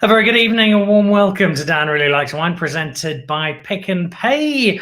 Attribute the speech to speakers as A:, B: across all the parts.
A: A very good evening, a warm welcome to Dan Really Likes Wine, presented by Pick and Pay.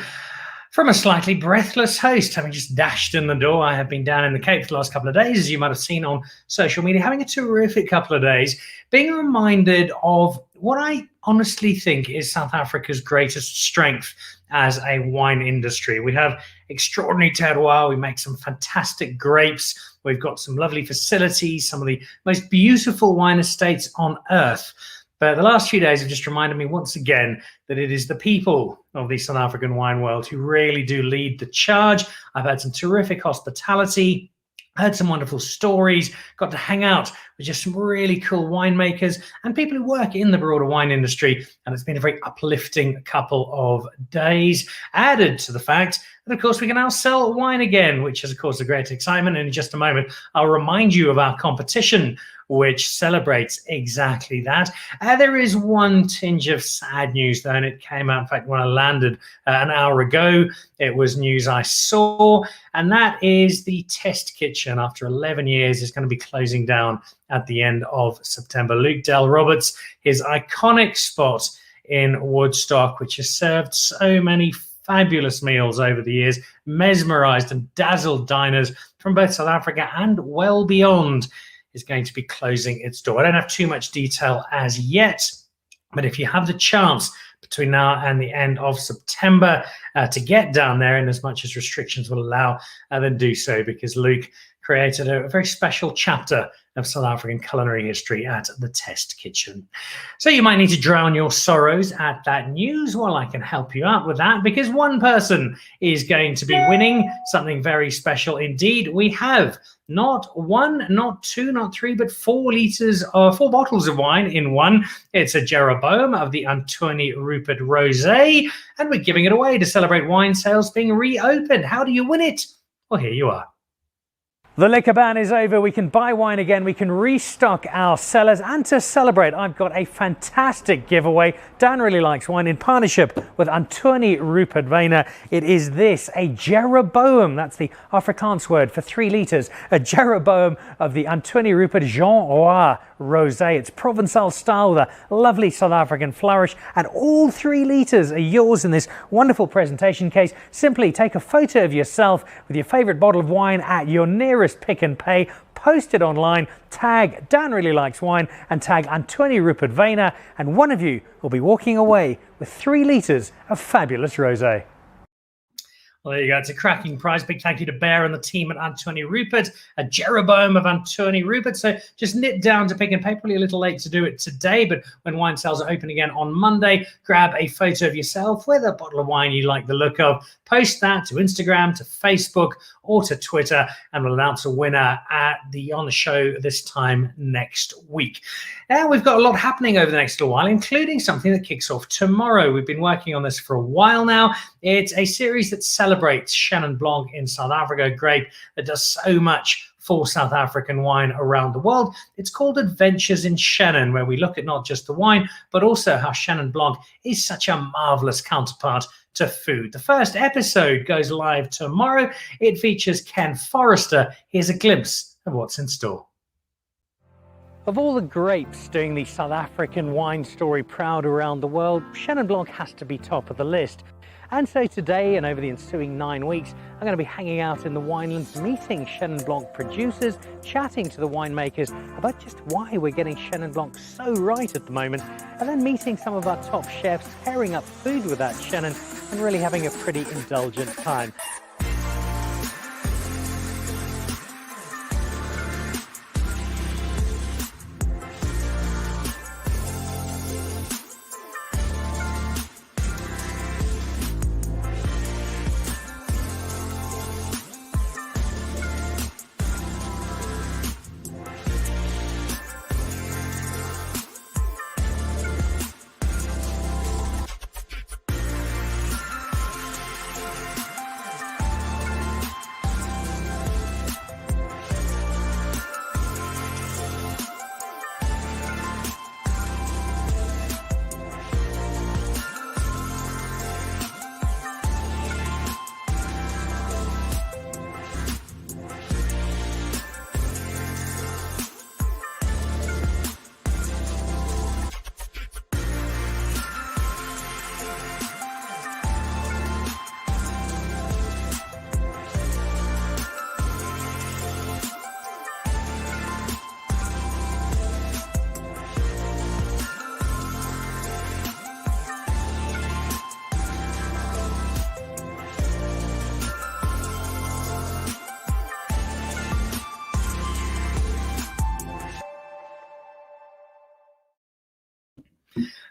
A: From a slightly breathless host, having just dashed in the door. I have been down in the Cape for the last couple of days, as you might have seen on social media, having a terrific couple of days, being reminded of what I honestly think is South Africa's greatest strength as a wine industry. We have extraordinary terroir, we make some fantastic grapes, we've got some lovely facilities, some of the most beautiful wine estates on earth. But the last few days have just reminded me once again that it is the people of the South African wine world who really do lead the charge. I've had some terrific hospitality, heard some wonderful stories, got to hang out with just some really cool winemakers and people who work in the broader wine industry. And it's been a very uplifting couple of days, added to the fact that, of course, we can now sell wine again, which is, of course, a great excitement. And in just a moment, I'll remind you of our competition, which celebrates exactly that. There is one tinge of sad news, though, and it came out, in fact, when I landed an hour ago. It was news I saw, and that is the Test Kitchen, after 11 years, is going to be closing down at the end of September. Luke Dale Roberts, his iconic spot in Woodstock, which has served so many fabulous meals over the years, mesmerized and dazzled diners from both South Africa and well beyond, is going to be closing its door. I don't have too much detail as yet, but if you have the chance between now and the end of September to get down there, in as much as restrictions will allow, then do so, because Luke created a very special chapter of South African culinary history at the Test Kitchen. So you might need to drown your sorrows at that news. Well, I can help you out with that, because one person is going to be winning something very special indeed. We have not one, not two, not three, but 4 bottles of wine in one. It's a Jeroboam of the Antonie Rupert Rosé, and we're giving it away to celebrate wine sales being reopened. How do you win it? Well, here you are. The liquor ban is over. We can buy wine again. We can restock our cellars. And to celebrate, I've got a fantastic giveaway. Dan Really Likes Wine, in partnership with Antonie Rupert Rosé. It is this, a Jeroboam. That's the Afrikaans word for 3 litres. A Jeroboam of the Antonie Rupert Jean Roy Rosé. It's Provençal style with a lovely South African flourish. And all 3 litres are yours in this wonderful presentation case. Simply take a photo of yourself with your favourite bottle of wine at your nearest Pick and Pay, post it online, tag Dan Really Likes Wine and tag Antonie Rupert Rosé, and one of you will be walking away with 3 litres of fabulous rosé. Well, there you go. It's a cracking prize. Big thank you to Bear and the team at Antonie Rupert, a Jeroboam of Antonie Rupert. So just nip down to Pick and Pay. Probably a little late to do it today, but when wine sales are open again on Monday, grab a photo of yourself with a bottle of wine you like the look of. Post that to Instagram, to Facebook, or to Twitter, and we'll announce a winner on the show this time next week. Now, we've got a lot happening over the next little while, including something that kicks off tomorrow. We've been working on this for a while now. It's a series that celebrates Chenin Blanc in South Africa, a grape that does so much for South African wine around the world. It's called Adventures in Chenin, where we look at not just the wine, but also how Chenin Blanc is such a marvelous counterpart to food. The first episode goes live tomorrow. It features Ken Forrester. Here's a glimpse of what's in store. Of all the grapes doing the South African wine story proud around the world, Chenin Blanc has to be top of the list. And so today, and over the ensuing 9 weeks, I'm going to be hanging out in the winelands, meeting Chenin Blanc producers, chatting to the winemakers about just why we're getting Chenin Blanc so right at the moment, and then meeting some of our top chefs, pairing up food with that Chenin, and really having a pretty indulgent time.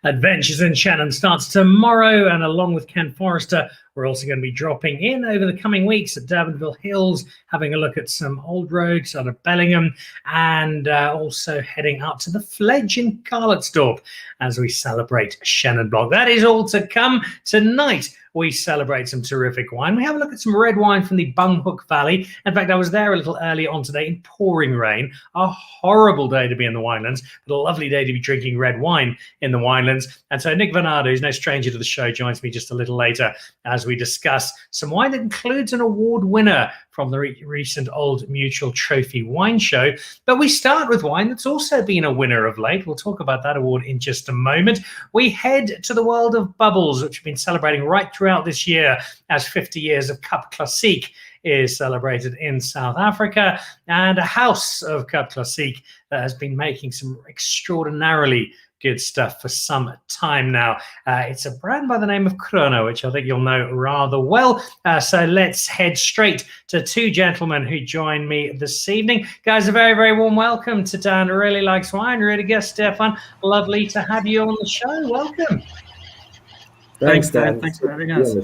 A: Adventures in Shannon starts tomorrow, and along with Ken Forrester, we're also going to be dropping in over the coming weeks at Durbanville Hills, having a look at some old roads out of Bellingham, and also heading up to the Fledge in Carletsdorp as we celebrate Shannon Block. That is all to come tonight. We celebrate some terrific wine. We have a look at some red wine from the Banghoek Valley. In fact, I was there a little earlier on today in pouring rain. A horrible day to be in the winelands, but a lovely day to be drinking red wine in the winelands. And so Nic van Aarde, who's no stranger to the show, joins me just a little later as we discuss some wine that includes an award winner from the recent Old Mutual Trophy Wine Show. But we start with wine that's also been a winner of late. We'll talk about that award in just a moment. We head to the world of bubbles, which have been celebrating right throughout this year as 50 years of Cap Classique is celebrated in South Africa, and a house of Cap Classique that has been making some extraordinarily good stuff for some time now. It's a brand by the name of Krone, which I think you'll know rather well. So let's head straight to two gentlemen who join me this evening. Guys, a very, very warm welcome to Dan Really Likes Wine. Rudiger, Stephan, lovely to have you on the show. Welcome.
B: Thanks, Dan. Thanks for having us.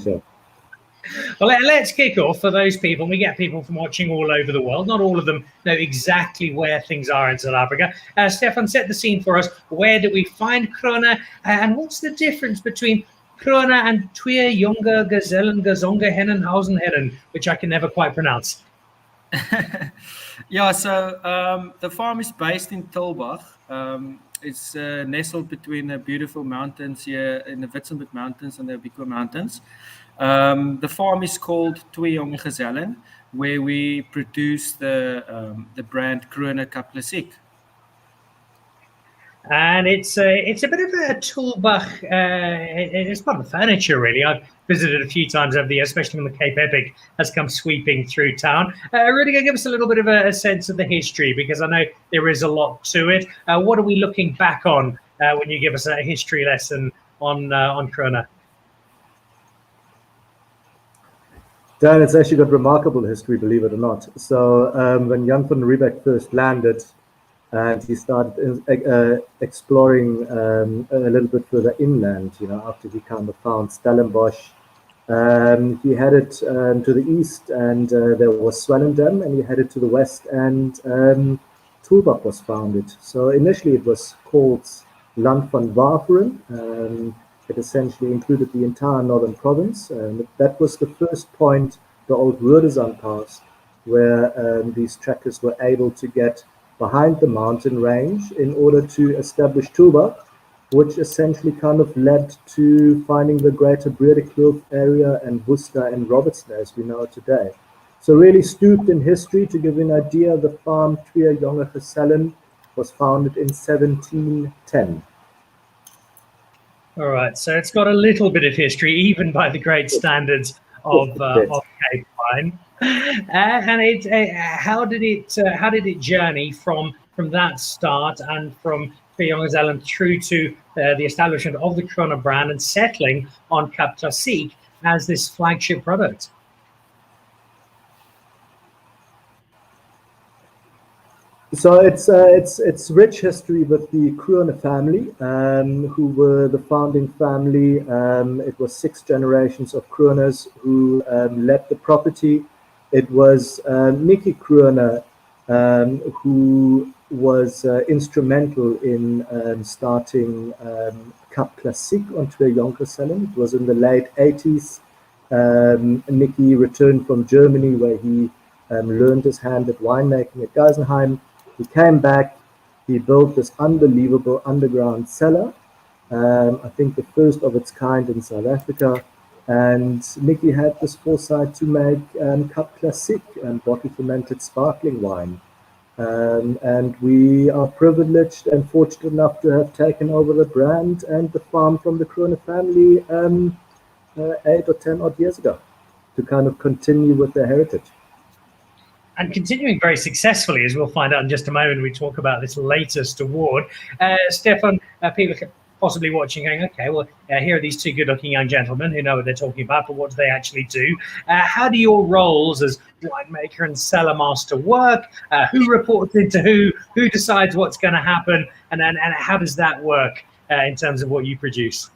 A: Well, let's kick off. For those people, we get people from watching all over the world. Not all of them know exactly where things are in South Africa. Stephan, set the scene for us. Where do we find Krone? And what's the difference between Krone and Twee Jonge Gezellen Gezonge Hennenhausen Hennen, which I can never quite pronounce?
B: Yeah, so the farm is based in Tulbagh. It's nestled between the beautiful mountains here in the Witzenberg Mountains and the Biko Mountains. The farm is called Twee Jonge Gezellen, where we produce the brand Krone Cap Classique.
A: And it's a bit of a Tulbagh. It's part of the furniture, really. I've visited a few times over the year, especially when the Cape Epic has come sweeping through town. Rudiger, give us a little bit of a sense of the history, because I know there is a lot to it. What are we looking back on when you give us a history lesson on Krone?
C: Dan, it's actually got remarkable history, believe it or not. So when Jan van Riebeck first landed, and he started exploring a little bit further inland, after he kind of found Stellenbosch. He headed to the east, and there was Swellendam, and he headed to the west, and Tulbagh was founded. So initially it was called Land van Waveren. It essentially included the entire northern province. That was the first point, the old Rudiger Pass, where these trekkers were able to get behind the mountain range in order to establish Tulbagh, which essentially kind of led to finding the greater Breedekloof area and Worcester and Robertson as we know it today. So really stooped in history. To give you an idea, the farm Twee Jonge Gezellen was founded in 1710.
A: All right, so it's got a little bit of history, even by the great standards of Cape Wine. And how did it journey from that start and from Twee Jonge Gezellen through to the establishment of the Krone brand and settling on Cap Classique as this flagship product?
C: So it's rich history with the Krone family, who were the founding family. It was 6 generations of Krones who led the property. It was Mickey Krone who was instrumental in starting Cap Classique on Twee Jonge Gezellen. It was in the late 80s. Mickey returned from Germany, where he learned his hand at winemaking at Geisenheim. He came back, he built this unbelievable underground cellar, I think the first of its kind in South Africa. And Mickey had this foresight to make Cap Classique and bottle fermented sparkling wine. And we are privileged and fortunate enough to have taken over the brand and the farm from the Krone family 8 or 10 odd years ago to kind of continue with their heritage.
A: And continuing very successfully, as we'll find out in just a moment when we talk about this latest award. Stephan, people possibly watching going, okay, well, here are these two good-looking young gentlemen who know what they're talking about, but what do they actually do? How do your roles as winemaker and cellar master work? Who reports into who? Who decides what's going to happen? And how does that work in terms of what you produce?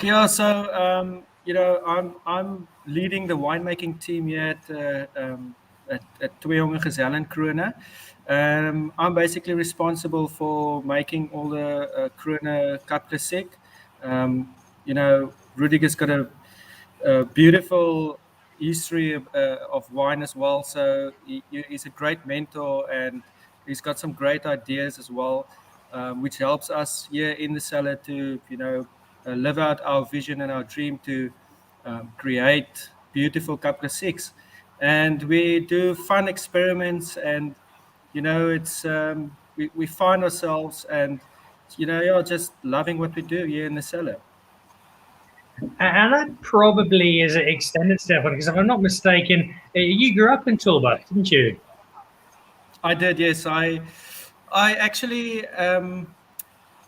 B: Yeah, so I'm leading the winemaking team here at Twee Jonge Gezellen Krone. I'm basically responsible for making all the Krone Cap Classique. Rudiger's got a beautiful history of wine as well. So he's a great mentor, and he's got some great ideas as well, which helps us here in the cellar to live out our vision and our dream to create beautiful Cap Classiques. And we do fun experiments, and it's we find ourselves and just loving what we do here in the cellar.
A: And that probably is extended, Stephan, because if I'm not mistaken, you grew up in Tulbagh, didn't you?
B: I did, yes. I actually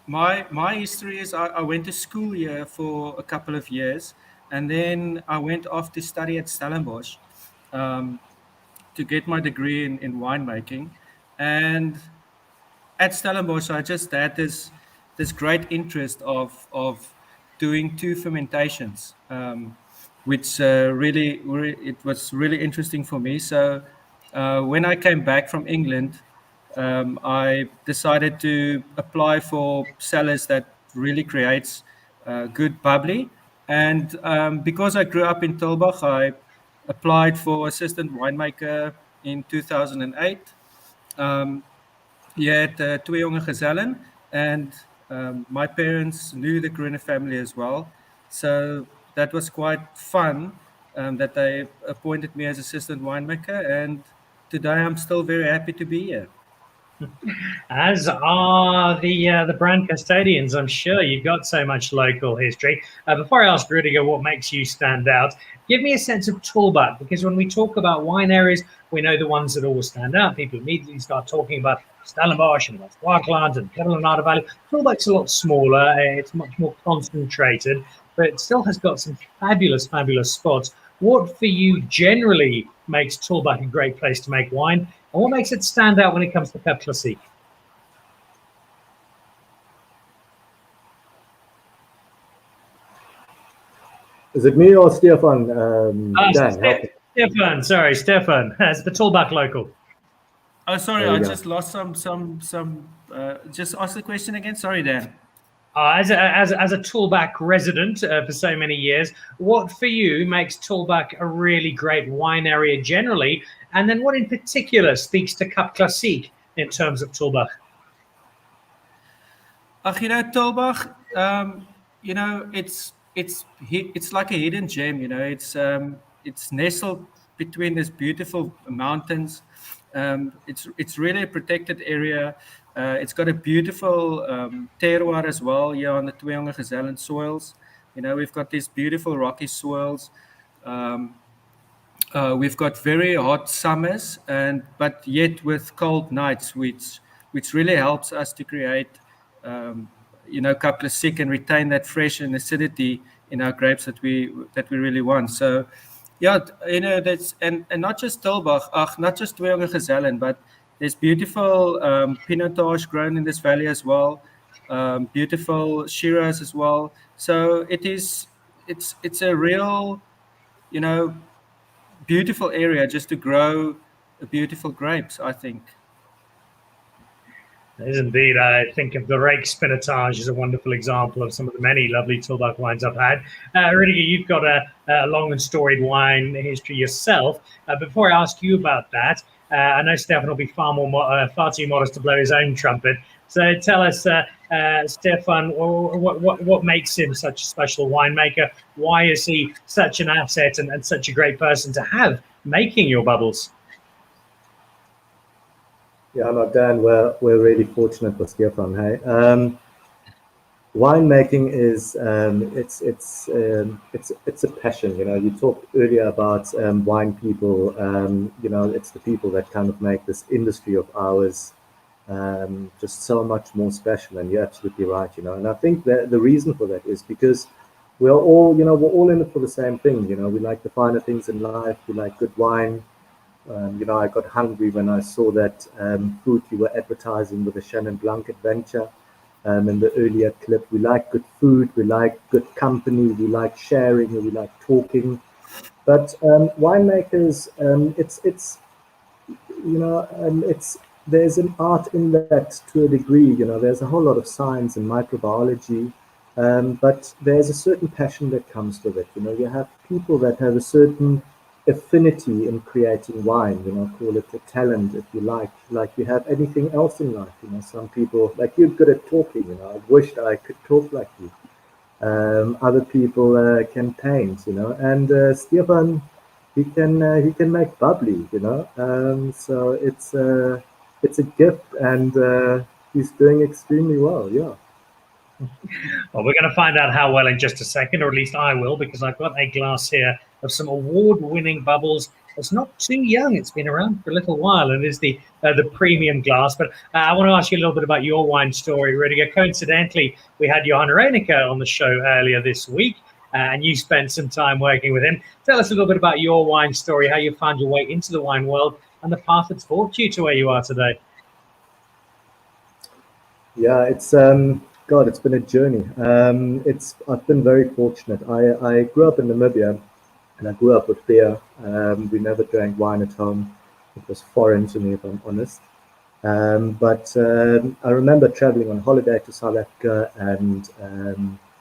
B: my history is I went to school here for a couple of years, and then I went off to study at Stellenbosch to get my degree in winemaking. And at Stellenbosch, I just had this great interest of doing two fermentations, which it was really interesting for me. So when I came back from England, I decided to apply for cellars that really creates good bubbly. And because I grew up in Tulbagh, I applied for assistant winemaker in 2008. Here at Twee Jonge Gezellen, and my parents knew the Krone family as well. So that was quite fun that they appointed me as assistant winemaker, and today I'm still very happy to be here.
A: As are the brand custodians. I'm sure you've got so much local history. Before I ask Rudiger what makes you stand out, give me a sense of Tulbagh, because when we talk about wine areas, we know the ones that always stand out. People immediately start talking about Stellenbosch and West Swartland and Cap Valley. Tulbach's a lot smaller. It's much more concentrated, but it still has got some fabulous, fabulous spots. What for you generally makes Tulbagh a great place to make wine? And what makes it stand out when it comes to Cap Classique?
C: Is it me or Stephan?
A: Stephan, sorry, Stephan. As the Tulbagh local.
B: Oh, sorry, I just lost some. Just ask the question again. Sorry, Dan.
A: As a Tulbagh resident for so many years, what for you makes Tulbagh a really great wine area generally, and then what in particular speaks to Cap Classique in terms of Tulbagh?
B: Tulbagh, it's like a hidden gem. It's nestled between these beautiful mountains. It's really a protected area. It's got a beautiful terroir as well here on the Twee Jonge Gezellen soils. We've got these beautiful rocky soils. We've got very hot summers, but yet with cold nights, which really helps us to create Cap Classique and retain that fresh and acidity in our grapes that we really want. So yeah, that's and not just Tulbagh, not just Twee Jonge Gezellen, but there's beautiful Pinotage grown in this valley as well, beautiful Shiraz as well. So it's a real, beautiful area just to grow beautiful grapes, I think.
A: It is indeed. I think of the Rake Spinatage as a wonderful example of some of the many lovely Tulbagh wines I've had. Rudiger, you've got a long and storied wine history yourself. Before I ask you about that, I know Stephan will be far too modest to blow his own trumpet. So tell us, Stephan, what makes him such a special winemaker? Why is he such an asset and such a great person to have making your bubbles?
C: Yeah, no, Dan, we're really fortunate with Stephan. Hey, winemaking is it's a passion. You talked earlier about wine people. It's the people that kind of make this industry of ours just so much more special. And you're absolutely right. And I think that the reason for that is because we're all in it for the same thing. We like the finer things in life. We like good wine. I got hungry when I saw that fruit you were advertising with the Shannon Blanc adventure in the earlier clip. We like good food, we like good company, we like sharing, we like talking. But winemakers, there's an art in that to a degree. There's a whole lot of science and microbiology, but there's a certain passion that comes with it. You have people that have a certain affinity in creating wine. Call it a talent if you like you have anything else in life. Some people, like you're good at talking. I wished I could talk like you. Other people can paint, and Stephan, he can make bubbly, so it's a gift, and he's doing extremely well. Yeah.
A: Well, we're going to find out how well in just a second, or at least I will, because I've got a glass here of some award-winning bubbles. It's not too young. It's been around for a little while, and is the premium glass. But I want to ask you a little bit about your wine story, Rudiger. Coincidentally, we had Johan Rudiger on the show earlier this week, and you spent some time working with him. Tell us a little bit about your wine story, how you found your way into the wine world, and the path that's brought you to where you are today.
C: Yeah, it's God, it's been a journey. I've been very fortunate. I grew up in Namibia, and I grew up with beer. We never drank wine at home. It was foreign to me, if I'm honest. But I remember traveling on holiday to South Africa and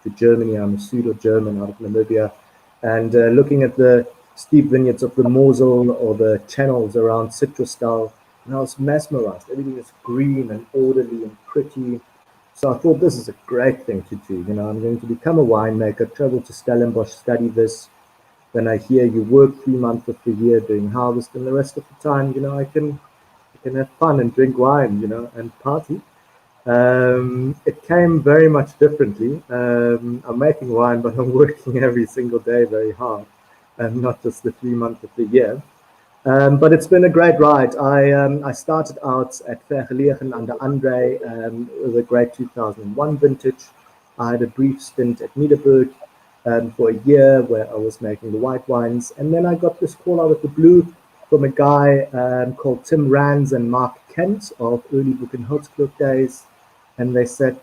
C: to Germany. I'm a pseudo-German out of Namibia, and looking at the steep vineyards of the Mosel or the channels around Citrusdal, and I was mesmerized. Everything is green and orderly and pretty. So I thought this is a great thing to do. I'm going to become a winemaker, travel to Stellenbosch, study this. Then I hear you work 3 months of the year doing harvest, and the rest of the time, I can have fun and drink wine, and party. It came very much differently. I'm making wine, but I'm working every single day very hard, and not just the 3 months of the year. But it's been a great ride. I started out at Vergelegen under Andre with a great 2001 vintage. I had a brief stint at Niederburg for a year where I was making the white wines. And then I got this call out of the blue from a guy called Tim Rands and Mark Kent of early Buchenholzklub days. And they said,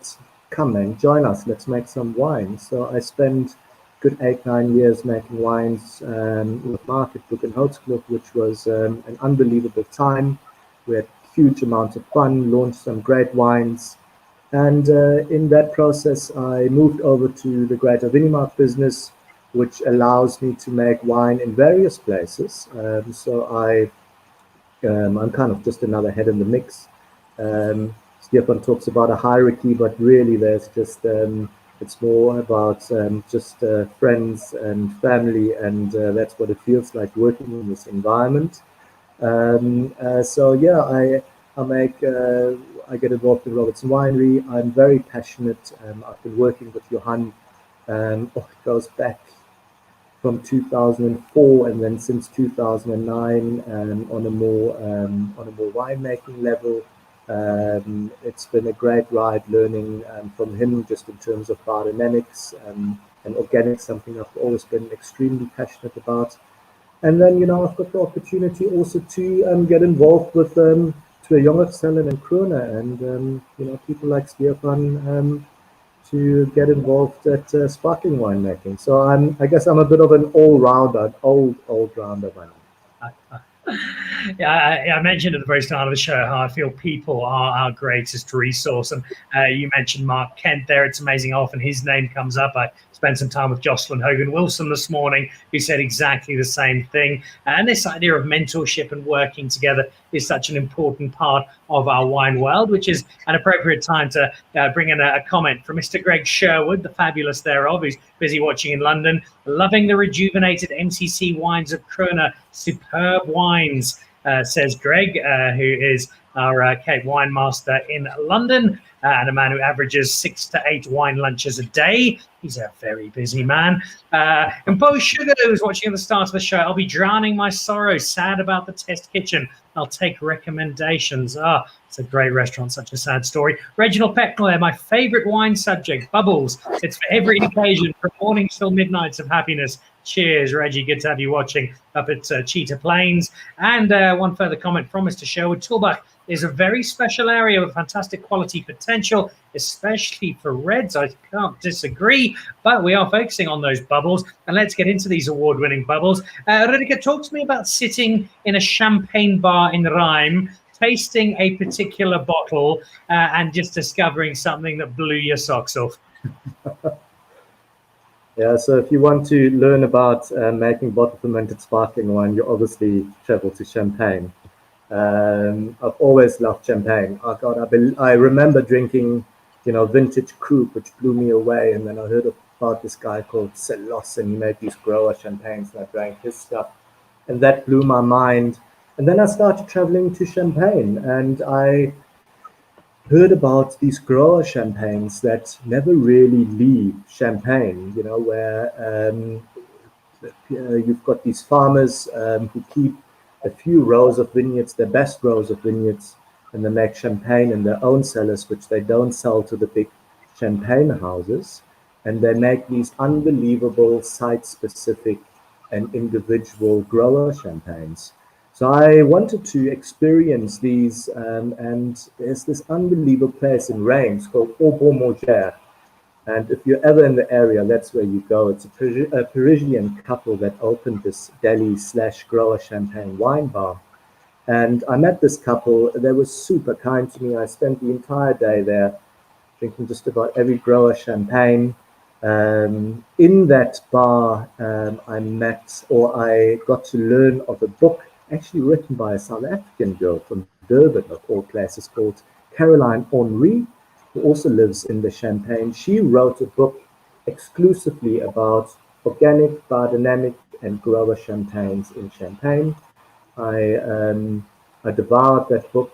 C: come man, join us, let's make some wine. So I spent good 8-9 years making wines with Mark at Buchenholzklub, which was an unbelievable time. We had huge amounts of fun, launched some great wines. And in that process, I moved over to the Greater Winimark business, which allows me to make wine in various places. So I'm kind of just another head in the mix. Stephan talks about a hierarchy, but really there's just, it's more about just friends and family, and that's what it feels like working in this environment. So yeah, I get involved in Robertson Winery. I'm very passionate. I've been working with Johan. It goes back from 2004, and then since 2009 on a more winemaking level. It's been a great ride learning from him, just in terms of biodynamics and organic, something I've always been extremely passionate about. And then, I've got the opportunity also to get involved with to a younger Sellen and Krone, and people like Stephan to get involved at sparkling winemaking. So I guess I'm a bit of an all-rounder, all-rounder by now.
A: Yeah, I mentioned at the very start of the show how I feel people are our greatest resource. And you mentioned Mark Kent there. It's amazing how often his name comes up. I spent some time with Jocelyn Hogan-Wilson this morning, who said exactly the same thing. And this idea of mentorship and working together is such an important part of our wine world, which is an appropriate time to bring in a comment from Mr. Greg Sherwood, the fabulous thereof, who's busy watching in London. Loving the rejuvenated MCC wines of Krone. Superb wines, says Greg, who is our Cape Wine Master in London. and a man who averages 6 to 8 wine lunches a day. He's a very busy man. And Bo Sugar, who was watching at the start of the show, I'll be drowning my sorrow, sad about the test kitchen. I'll take recommendations. It's a great restaurant, such a sad story. Reginald Peckler, my favorite wine subject, bubbles. It's for every occasion, from mornings till midnights of happiness. Cheers, Reggie. Good to have you watching up at Cheetah Plains. And one further comment from Mr. Sherwood. Tulbach is a very special area with fantastic quality potential, especially for reds. I can't disagree, but we are focusing on those bubbles. And let's get into these award-winning bubbles. Rudiger, talk to me about sitting in a champagne bar in Rheim, tasting a particular bottle and just discovering something that blew your socks off.
C: Yeah, so if you want to learn about making bottle fermented sparkling wine, you obviously travel to Champagne. I've always loved champagne. I remember drinking, vintage Croup, which blew me away. And then I heard about this guy called Celos, and he made these grower champagnes, and I drank his stuff. And that blew my mind. And then I started traveling to Champagne, and I heard about these grower champagnes that never really leave Champagne, where you've got these farmers who keep a few rows of vineyards, their best rows of vineyards, and they make champagne in their own cellars, which they don't sell to the big champagne houses. And they make these unbelievable site-specific and individual grower champagnes. So I wanted to experience these, and there's this unbelievable place in Reims called Oldenburg. And if you're ever in the area, that's where you go. It's a Parisian couple that opened this deli/grower champagne wine bar. And I met this couple. They were super kind to me. I spent the entire day there drinking just about every grower champagne. In that bar, I got to learn of a book actually written by a South African girl from Durban, of all places, called Caroline Henry, who also lives in the Champagne. She wrote a book exclusively about organic, biodynamic, and grower champagnes in Champagne. I devoured that book.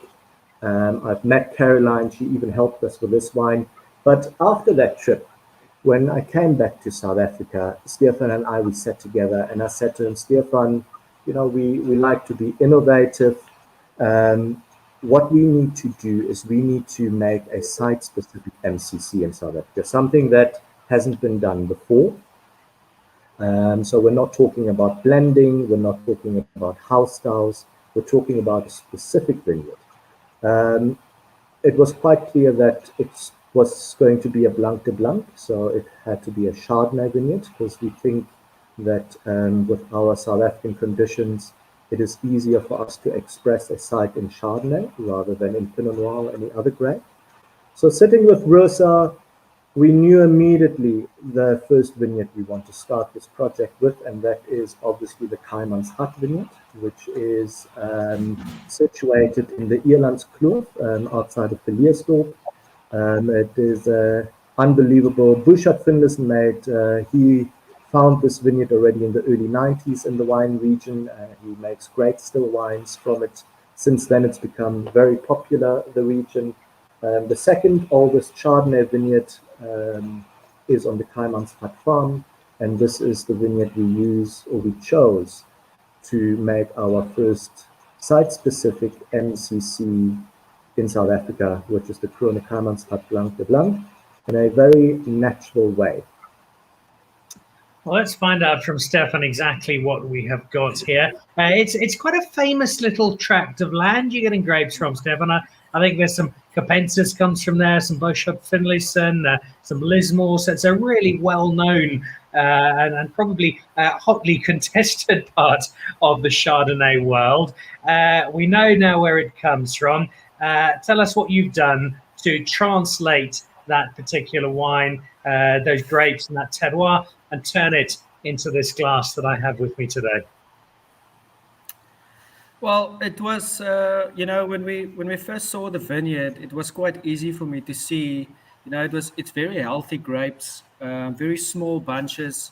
C: I've met Caroline. She even helped us with this wine. But after that trip, when I came back to South Africa, Stephan and we sat together, and I said to him, Stephan, we like to be innovative. What we need to do is we need to make a site-specific MCC in South Africa, something that hasn't been done before. So we're not talking about blending, we're not talking about house styles, we're talking about a specific vineyard. It was quite clear that it was going to be a Blanc de Blanc, so it had to be a Chardonnay vineyard, because we think that with our South African conditions, it is easier for us to express a site in Chardonnay rather than in Pinot Noir or any other grape. So sitting with Rosa, we knew immediately the first vineyard we want to start this project with, and that is obviously the Kaimansgat vineyard, which is situated in the Elandskloof outside of Villiers-Dorp. It is unbelievable. Bouchard Finlayson he found this vineyard already in the early 90s in the wine region. He makes great still wines from it. Since then, it's become very popular, the region. The second oldest Chardonnay vineyard is on the Kaimansgat farm, and this is the vineyard we chose to make our first site-specific MCC in South Africa, which is the Krone Kaimansgat Blanc de Blanc, in a very natural way.
A: Well, let's find out from Stephan exactly what we have got here. It's quite a famous little tract of land you're getting grapes from, Stephan. I think there's some Capensis comes from there, some Bouchard Finlayson, some Lismore. So it's a really well-known and probably hotly contested part of the Chardonnay world. We know now where it comes from. Tell us what you've done to translate that particular wine, those grapes and that terroir, and turn it into this glass that I have with me today.
B: Well, it was, when we first saw the vineyard, it was quite easy for me to see, it's very healthy grapes, very small bunches.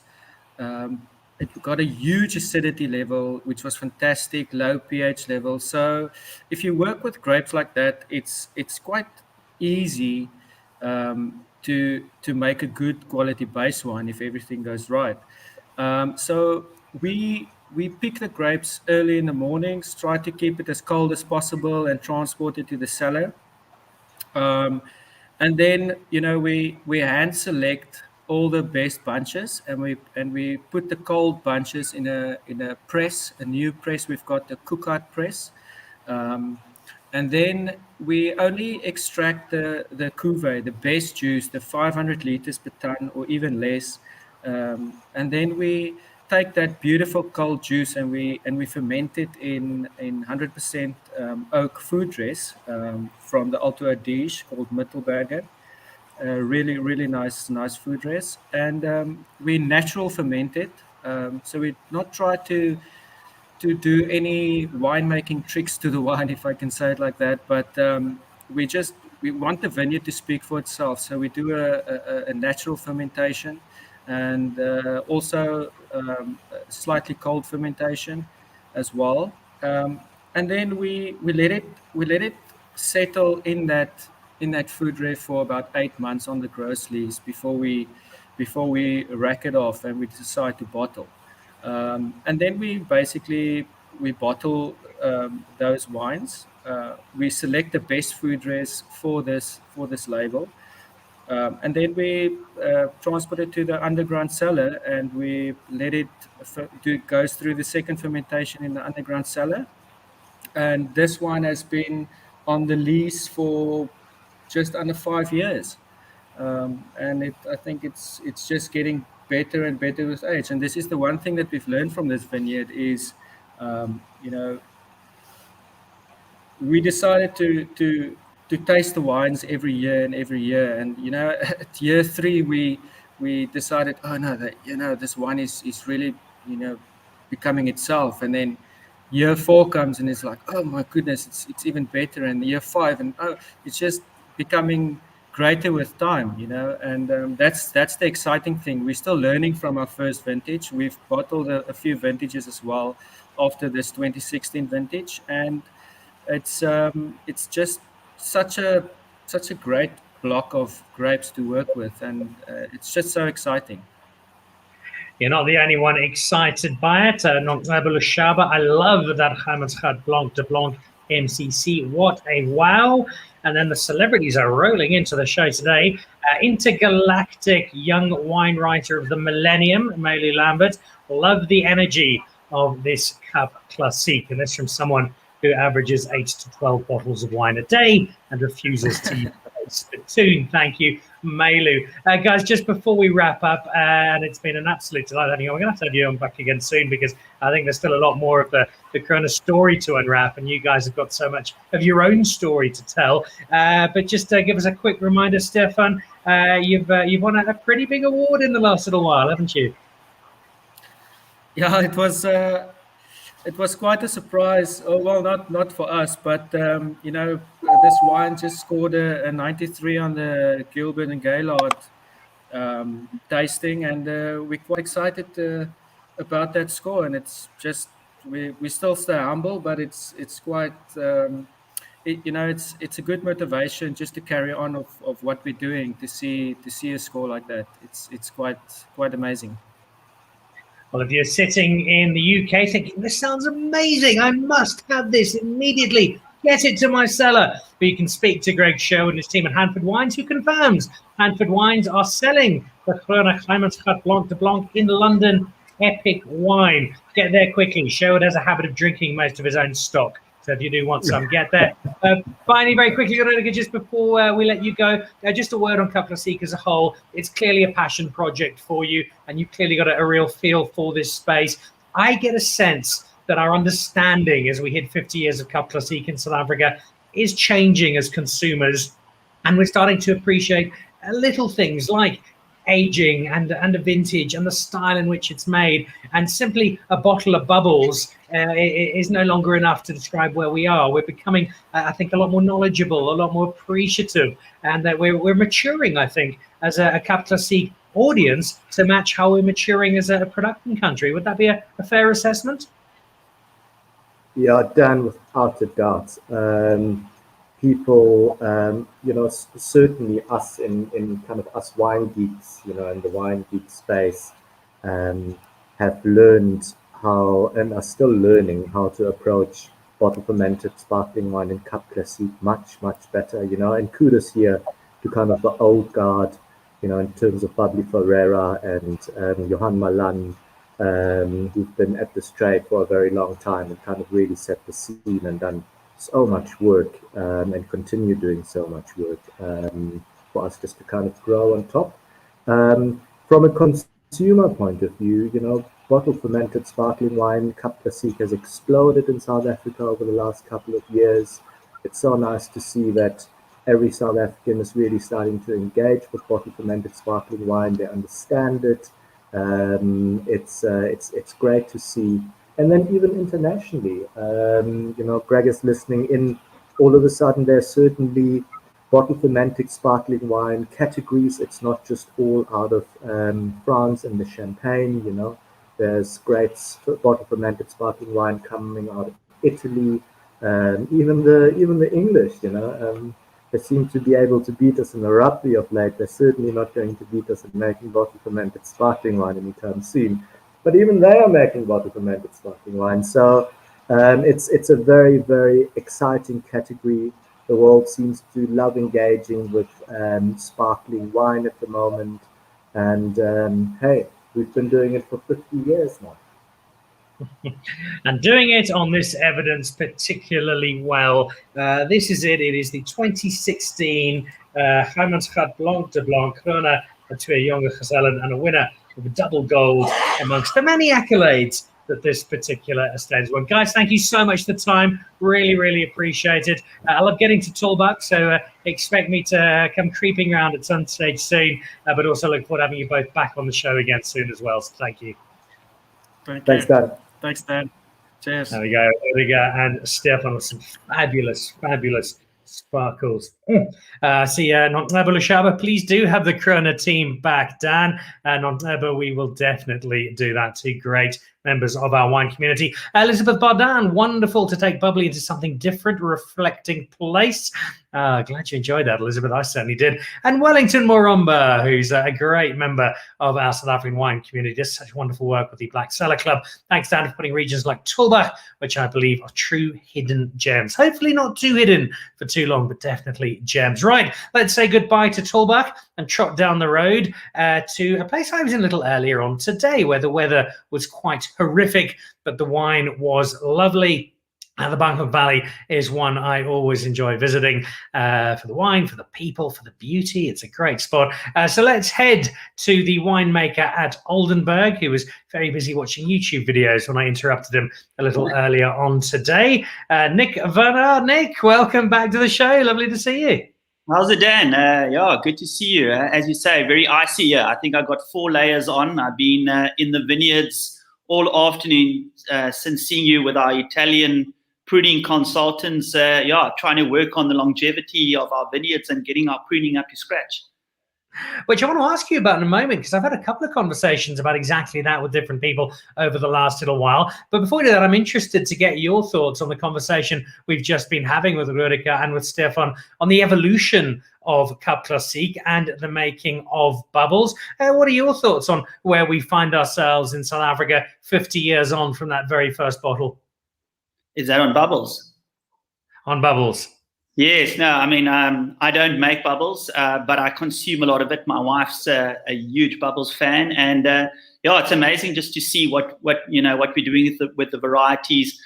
B: It got a huge acidity level, which was fantastic, low pH level. So if you work with grapes like that, it's quite easy to make a good quality base wine if everything goes right. So we pick the grapes early in the mornings, try to keep it as cold as possible, and transport it to the cellar. Um, and then we hand select all the best bunches, and we put the cold bunches in a press, a new press. We've got the cookout press. Um, and then we only extract the cuvee, the best juice, the 500 liters per ton or even less. And then we take that beautiful cold juice and we ferment it in 100% oak food dress from the Alto Adige called Mittelberger. Really, really nice food dress. And we natural ferment it. So we not try to do any winemaking tricks to the wine, if I can say it like that. But we want the vineyard to speak for itself. So we do a natural fermentation, and also slightly cold fermentation as well. And then we let it settle in that food ref for about 8 months on the gross lees before we rack it off and we decide to bottle. And then we bottle those wines. We select the best food dress for this label, and then we transport it to the underground cellar, and we let it goes through the second fermentation in the underground cellar. And this wine has been on the lease for just under 5 years. And I think it's just getting better and better with age. And this is the one thing that we've learned from this vineyard is, we decided to taste the wines every year. And at year 3 we decided, oh no, that this wine is really becoming itself. And then year 4 comes and it's like, oh my goodness, it's even better. And year 5, and it's just becoming greater with time, and that's the exciting thing. We're still learning from our first vintage. We've bottled a few vintages as well after this 2016 vintage, and it's just such a great block of grapes to work with, and it's just so exciting.
A: You're not the only one excited by it. Untitled Chapter. I love that Hammersgat Blanc de Blanc MCC. What a wow. And then the celebrities are rolling into the show today. Intergalactic young wine writer of the millennium, Maëlie Lambert. Love the energy of this Cap Classique. And this from someone who averages 8 to 12 bottles of wine a day and refuses to use a spittoon. Thank you, Maëlie. Guys, just before we wrap up, and it's been an absolute delight having you. We're going to have you on back again soon, because I think there's still a lot more of the Krone story to unwrap, and you guys have got so much of your own story to tell. But just give us a quick reminder, Stephan, you've won a pretty big award in the last little while, haven't you?
B: Yeah, it was quite a surprise. Oh, well, not for us, but this wine just scored a 93 on the Gilbert and Gaylord tasting, and we're quite excited about that score. And it's just we still stay humble, but it's quite it's a good motivation just to carry on of what we're doing, to see a score like that. It's quite amazing.
A: Well, if you're sitting in the UK thinking, this sounds amazing, I must have this immediately, get it to my cellar. But you can speak to Greg Sherwood and his team at Hanford Wines, who confirms Hanford Wines are selling the Krone Heimatsgat Blanc de Blanc in London. Epic wine. Get there quickly. Sherwood has a habit of drinking most of his own stock. So if you do want some, get there. Finally, very quickly, Rudiger, just before we let you go, just a word on Cap Classique as a whole. It's clearly a passion project for you, and you've clearly got a real feel for this space. I get a sense that our understanding as we hit 50 years of Cap Classique in South Africa is changing as consumers, and we're starting to appreciate little things like aging and a vintage and the style in which it's made. And simply a bottle of bubbles is no longer enough to describe where we are. We're becoming, I think, a lot more knowledgeable, a lot more appreciative, and that we're maturing, I think, as a Cap Classique audience to match how we're maturing as a production country. Would that be a fair assessment?
C: Yeah, Dan, without a doubt. people, certainly us in kind of us wine geeks, in the wine geek space, have learned how, and are still learning how to approach bottle fermented sparkling wine in Cap Classique much better, and kudos here to kind of the old guard, in terms of Pablo Ferreira and Johan Malan, who've been at this trade for a very long time and kind of really set the scene and done so much work, and continue doing so much work, for us just to kind of grow on top. From a consumer point of view, bottle fermented sparkling wine, Cap Classique, has exploded in South Africa over the last couple of years. It's so nice to see that every South African is really starting to engage with bottle fermented sparkling wine. They understand it. It's great to see. And then even internationally, Greg is listening in. All of a sudden, there's certainly bottle fermented sparkling wine categories. It's not just all out of France and the Champagne. There's great bottle fermented sparkling wine coming out of Italy. Even the English, they seem to be able to beat us in the rugby of late. They're certainly not going to beat us in making bottle fermented sparkling wine anytime soon. But even they are making bottle fermented sparkling wine. So it's a very, very exciting category. The world seems to love engaging with sparkling wine at the moment. And hey, we've been doing it for 50 years now.
A: And doing it on this evidence particularly well. This is it. It is the 2016 Heimanschaft Blanc de Blanc Krone, Twee Jonge Gezellen, and a winner of a double gold amongst the many accolades that this particular estate has won. Guys, thank you so much for the time. Really appreciate it. I love getting to Tulbagh, so expect me to come creeping around at some stage soon, but also look forward to having you both back on the show again soon as well. So thank you.
C: Thanks, Dan.
B: Thanks, Dan. Cheers.
A: There we go. Rudiger and Stephan with some fabulous sparkles. See, Untitled Chapter, please do have the Krone team back, Dan. And Untitled, we will definitely do that. Two great members of our wine community. Elizabeth Bardan, wonderful to take bubbly into something different, reflecting place. Glad you enjoyed that, Elizabeth. I certainly did. And Wellington Morumba, who's a great member of our South African wine community, does such wonderful work with the Black Cellar Club. Thanks, Dan, for putting regions like Tulbagh, which I believe are true hidden gems. Hopefully not too hidden for too long, but definitely gems. Right, let's say goodbye to Tulbagh and trot down the road to a place I was in a little earlier on today, where the weather was quite horrific, but the wine was lovely. The Banghoek Valley is one I always enjoy visiting for the wine, for the people, for the beauty. It's a great spot. So let's head to the winemaker at Oldenburg, who was very busy watching YouTube videos when I interrupted him a little earlier on today. Nic van Aarde. Nick, welcome back to the show. Lovely to see you.
D: How's it, Dan? Yeah, good to see you. As you say, very icy here. I think I got 4 layers on. I've been in the vineyards all afternoon since seeing you with our Italian pruning consultants, trying to work on the longevity of our vineyards and getting our pruning up to scratch.
A: Which I want to ask you about in a moment, because I've had a couple of conversations about exactly that with different people over the last little while. But before we do that, I'm interested to get your thoughts on the conversation we've just been having with Rudiger and with Stephan on the evolution of Cap Classique and the making of bubbles. What are your thoughts on where we find ourselves in South Africa 50 years on from that very first bottle?
D: Is that on bubbles?
A: On bubbles.
D: Yes. No, I mean, I don't make bubbles, but I consume a lot of it. My wife's a huge bubbles fan, and it's amazing just to see what we're doing with the varieties.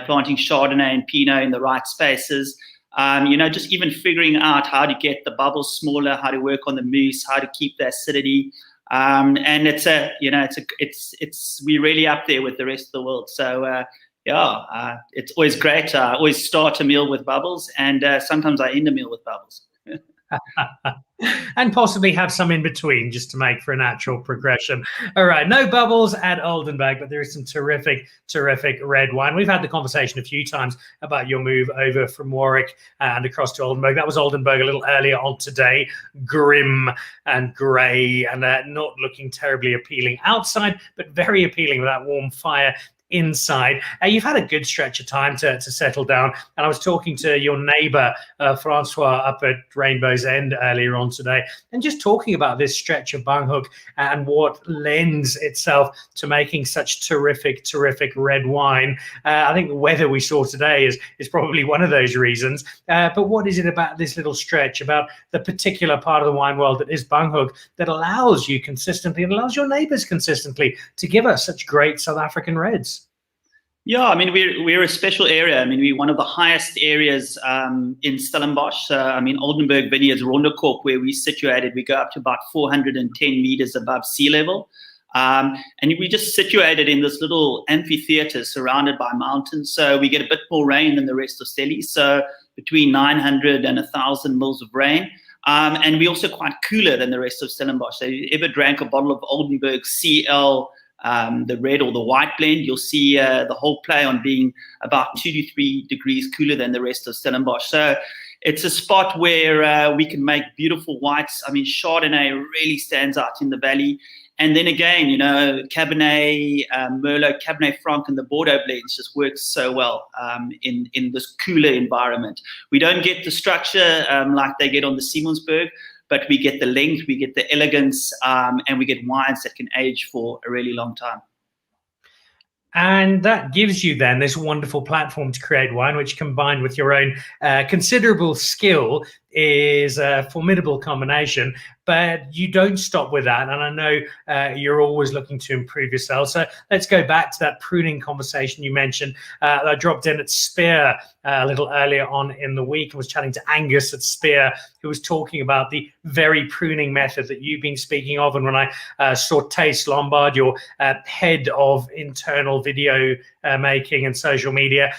D: Planting Chardonnay and Pinot in the right spaces. Just even figuring out how to get the bubbles smaller, how to work on the mousse, how to keep the acidity. And it's we're really up there with the rest of the world. So. It's always great. I always start a meal with bubbles, and sometimes I end a meal with bubbles.
A: And possibly have some in between just to make for a natural progression. All right, no bubbles at Oldenburg, but there is some terrific red wine. We've had the conversation a few times about your move over from Warwick and across to Oldenburg. That was Oldenburg a little earlier on today. Grim and grey and not looking terribly appealing outside, but very appealing with that warm fire inside. You've had a good stretch of time to settle down. And I was talking to your neighbor, Francois, up at Rainbow's End earlier on today, and just talking about this stretch of Banghoek and what lends itself to making such terrific red wine. I think the weather we saw today is probably one of those reasons. But what is it about this little stretch, about the particular part of the wine world that is Banghoek, that allows you consistently and allows your neighbors consistently to give us such great South African reds?
D: Yeah, I mean, we're a special area. I mean, we're one of the highest areas in Stellenbosch. I mean, Oldenburg Vineyards, Ronderkorp, where we're situated, we go up to about 410 meters above sea level. And we're just situated in this little amphitheater surrounded by mountains. So we get a bit more rain than the rest of Stelly. So between 900 and 1,000 mils of rain. And we're also quite cooler than the rest of Stellenbosch. So if you ever drank a bottle of Oldenburg CL, the red or the white blend, you'll see the whole play on being about 2 to 3 degrees cooler than the rest of Stellenbosch. So it's a spot where we can make beautiful whites. I mean, Chardonnay really stands out in the valley. And then again, you know, Cabernet, Merlot, Cabernet Franc, and the Bordeaux blends just works so well in this cooler environment. We don't get the structure like they get on the Simonsberg, but we get the length, we get the elegance, and we get wines that can age for a really long time.
A: And that gives you then this wonderful platform to create wine, which combined with your own considerable skill is a formidable combination. But you don't stop with that. And I know you're always looking to improve yourself. So let's go back to that pruning conversation you mentioned. I dropped in at Spear a little earlier on in the week and was chatting to Angus at Spear, who was talking about the very pruning method that you've been speaking of. And when I saw Taste Lombard, your head of internal video making and social media,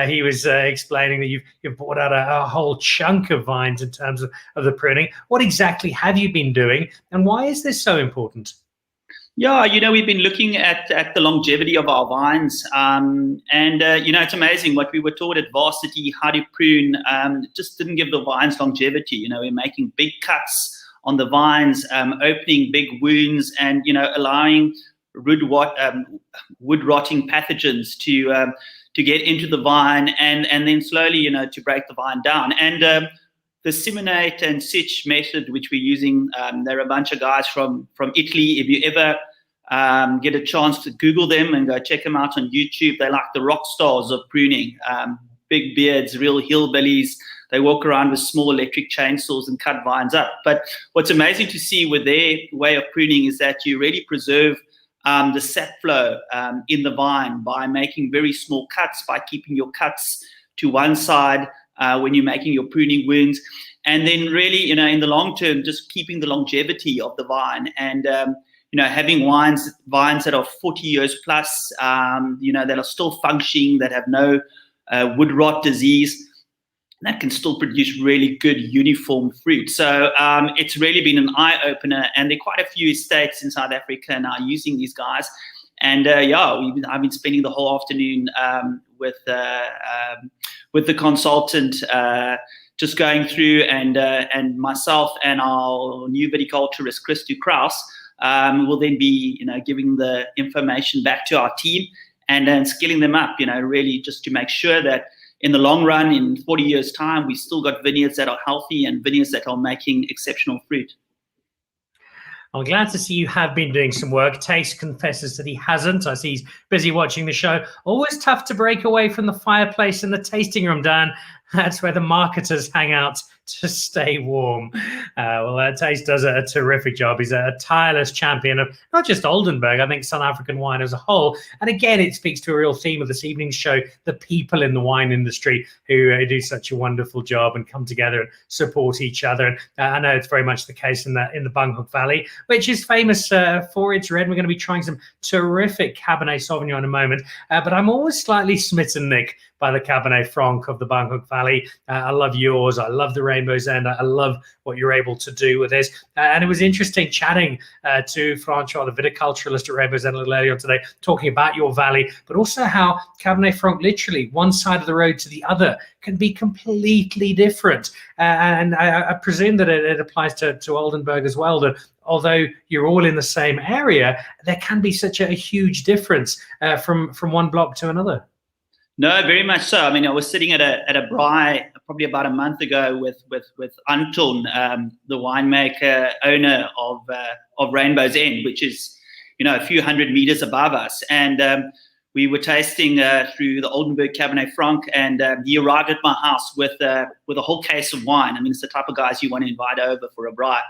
A: he was explaining that you've brought out a whole chunk of vines in terms of the pruning. What exactly have you been doing, and why is this so important?
D: Yeah, you know, we've been looking at the longevity of our vines, and you know, it's amazing what we were taught at varsity, how to prune, just didn't give the vines longevity. You know, we're making big cuts on the vines, opening big wounds, and you know, allowing wood rotting pathogens to get into the vine, and then slowly, you know, to break the vine down. And the Simonate and Sitch method, which we're using, they're a bunch of guys from Italy. If you ever get a chance to Google them and go check them out on YouTube, they're like the rock stars of pruning. Big beards, real hillbillies. They walk around with small electric chainsaws and cut vines up. But what's amazing to see with their way of pruning is that you really preserve the sap flow in the vine by making very small cuts, by keeping your cuts to one side when you're making your pruning wounds. And then really, you know, in the long term, just keeping the longevity of the vine and, you know, having vines that are 40 years plus, you know, that are still functioning, that have no wood rot disease, that can still produce really good uniform fruit. So it's really been an eye-opener, and there are quite a few estates in South Africa now using these guys. And yeah, I've been spending the whole afternoon with the consultant, just going through, and myself and our new viticulturist, Christo Kraus, will then be, you know, giving the information back to our team and then skilling them up, you know, really just to make sure that in the long run, in 40 years' time, we still got vineyards that are healthy and vineyards that are making exceptional fruit.
A: I'm glad to see you have been doing some work. Taste confesses that he hasn't. I see he's busy watching the show. Always tough to break away from the fireplace in the tasting room, Dan. That's where the marketers hang out to stay warm. Well, Taste does a terrific job. He's a tireless champion of not just Oldenburg, I think South African wine as a whole. And again, it speaks to a real theme of this evening's show, the people in the wine industry who do such a wonderful job and come together and support each other. And I know it's very much the case in the Banghoek Valley, which is famous for its red. We're going to be trying some terrific Cabernet Sauvignon in a moment. But I'm always slightly smitten, Nick, by the Cabernet Franc of the Banghoek Valley. I love yours. I love the Rainbow's End. I love what you're able to do with this. And it was interesting chatting to Francois, the viticulturalist at Rainbow's End a little earlier today, talking about your valley, but also how Cabernet Franc, literally one side of the road to the other, can be completely different. And I presume that it applies to Oldenburg as well, that although you're all in the same area, there can be such a huge difference from one block to another.
D: No, very much so. I mean, I was sitting at a braai probably about a month ago with Anton, the winemaker owner of Rainbow's End, which is, a few hundred meters above us, and we were tasting through the Oldenburg Cabernet Franc, and he arrived at my house with a whole case of wine. I mean, it's the type of guys you want to invite over for a braai.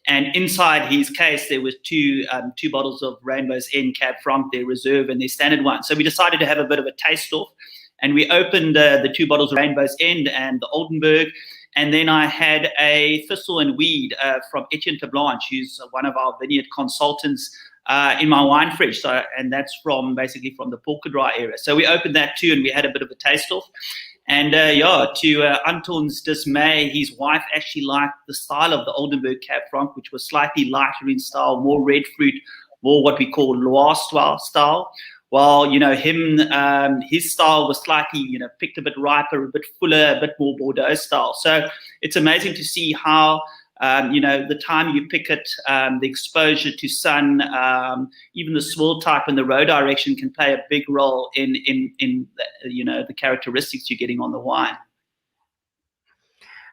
D: And inside his case, there was two bottles of Rainbow's End Cab Franc, their reserve and their standard one. So we decided to have a bit of a taste off, and we opened the 2 bottles of Rainbow's End and the Oldenburg. And then I had a Thistle and Weed from Etienne Tablanche, who's one of our vineyard consultants, in my wine fridge. So, and that's basically from the Polkadra area. So we opened that too, and we had a bit of a taste off. And to Anton's dismay, his wife actually liked the style of the Oldenburg Cab Franc, which was slightly lighter in style, more red fruit, more what we call Loire style. While, his style was slightly, picked a bit riper, a bit fuller, a bit more Bordeaux style. So it's amazing to see how, the time you pick it, the exposure to sun, even the swirl type and the row direction can play a big role in the characteristics you're getting on the wine.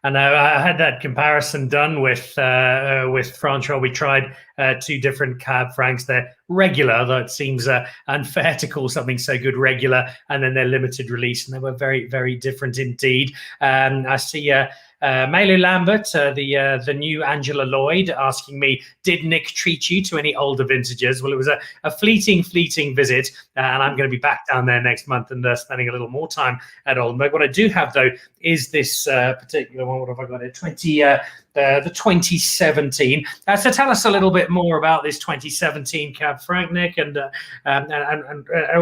A: And I had that comparison done with Francois. We tried 2 different Cab Francs. They're regular, although it seems unfair to call something so good regular, and then they're limited release, and they were very, very different indeed. I see Melu Lambert, the new Angela Lloyd, asking me, did Nic treat you to any older vintages? Well, it was a fleeting visit, and I'm going to be back down there next month and spending a little more time at Oldenburg. What I do have, though, is this particular one. What have I got here? The 2017. So tell us a little bit more about this 2017 Cab Franc, Nic, and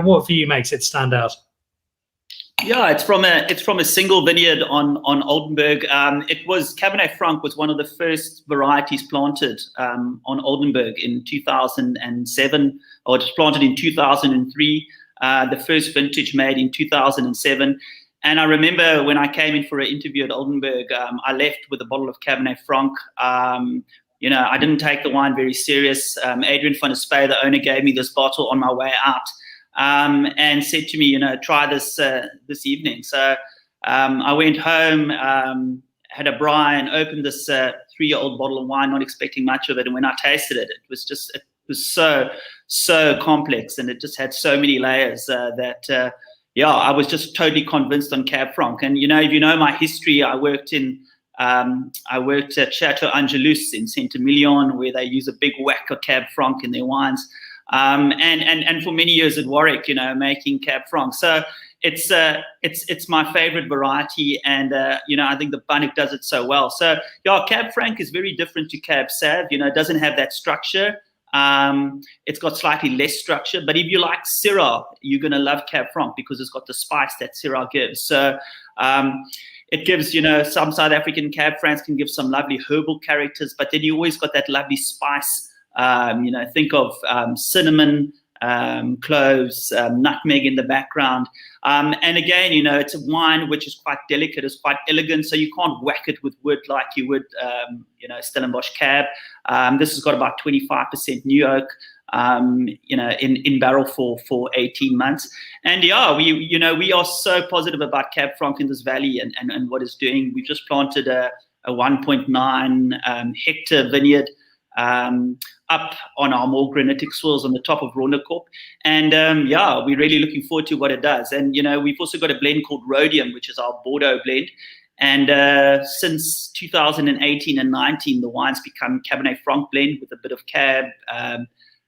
A: what for you makes it stand out.
D: Yeah, it's from a single vineyard on Oldenburg. Cabernet Franc was one of the first varieties planted on Oldenburg in 2007, or it was planted in 2003. The first vintage made in 2007. And I remember when I came in for an interview at Oldenburg, I left with a bottle of Cabernet Franc. I didn't take the wine very serious. Adrian van der Spey, the owner, gave me this bottle on my way out. And said to me, try this this evening. So I went home, had a braai, and opened this 3-year-old bottle of wine, not expecting much of it. And when I tasted it, it was so complex, and it just had so many layers that I was just totally convinced on Cab Franc. And if you know my history, I worked at Chateau Angelus in Saint-Emilion, where they use a big whack of Cab Franc in their wines. And for many years at Warwick, making Cab Franc. So it's my favorite variety, and I think the Banghoek does it so well. So Cab Franc is very different to Cab Sav. It doesn't have that structure. It's got slightly less structure, but if you like Syrah, you're going to love Cab Franc because it's got the spice that Syrah gives. So it gives, some South African Cab Francs can give some lovely herbal characters, but then you always got that lovely spice. Think of cinnamon, cloves, nutmeg in the background. And again, it's a wine which is quite delicate, it's quite elegant, so you can't whack it with wood like you would, Stellenbosch Cab. This has got about 25% new oak, in barrel for 18 months. And we are so positive about Cab Franc in this valley and what it's doing. We've just planted a 1.9 hectare vineyard up on our more granitic soils on the top of Rudiger. And we're really looking forward to what it does. And, we've also got a blend called Rhodium, which is our Bordeaux blend. And since 2018 and 19, the wine's become Cabernet Franc blend with a bit of Cab,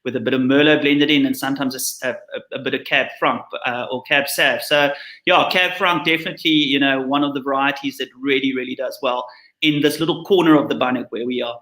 D: with a bit of Merlot blended in, and sometimes a bit of Cab Franc or Cab Sav. So, Cab Franc definitely, one of the varieties that really, really does well in this little corner of the Banghoek where we are.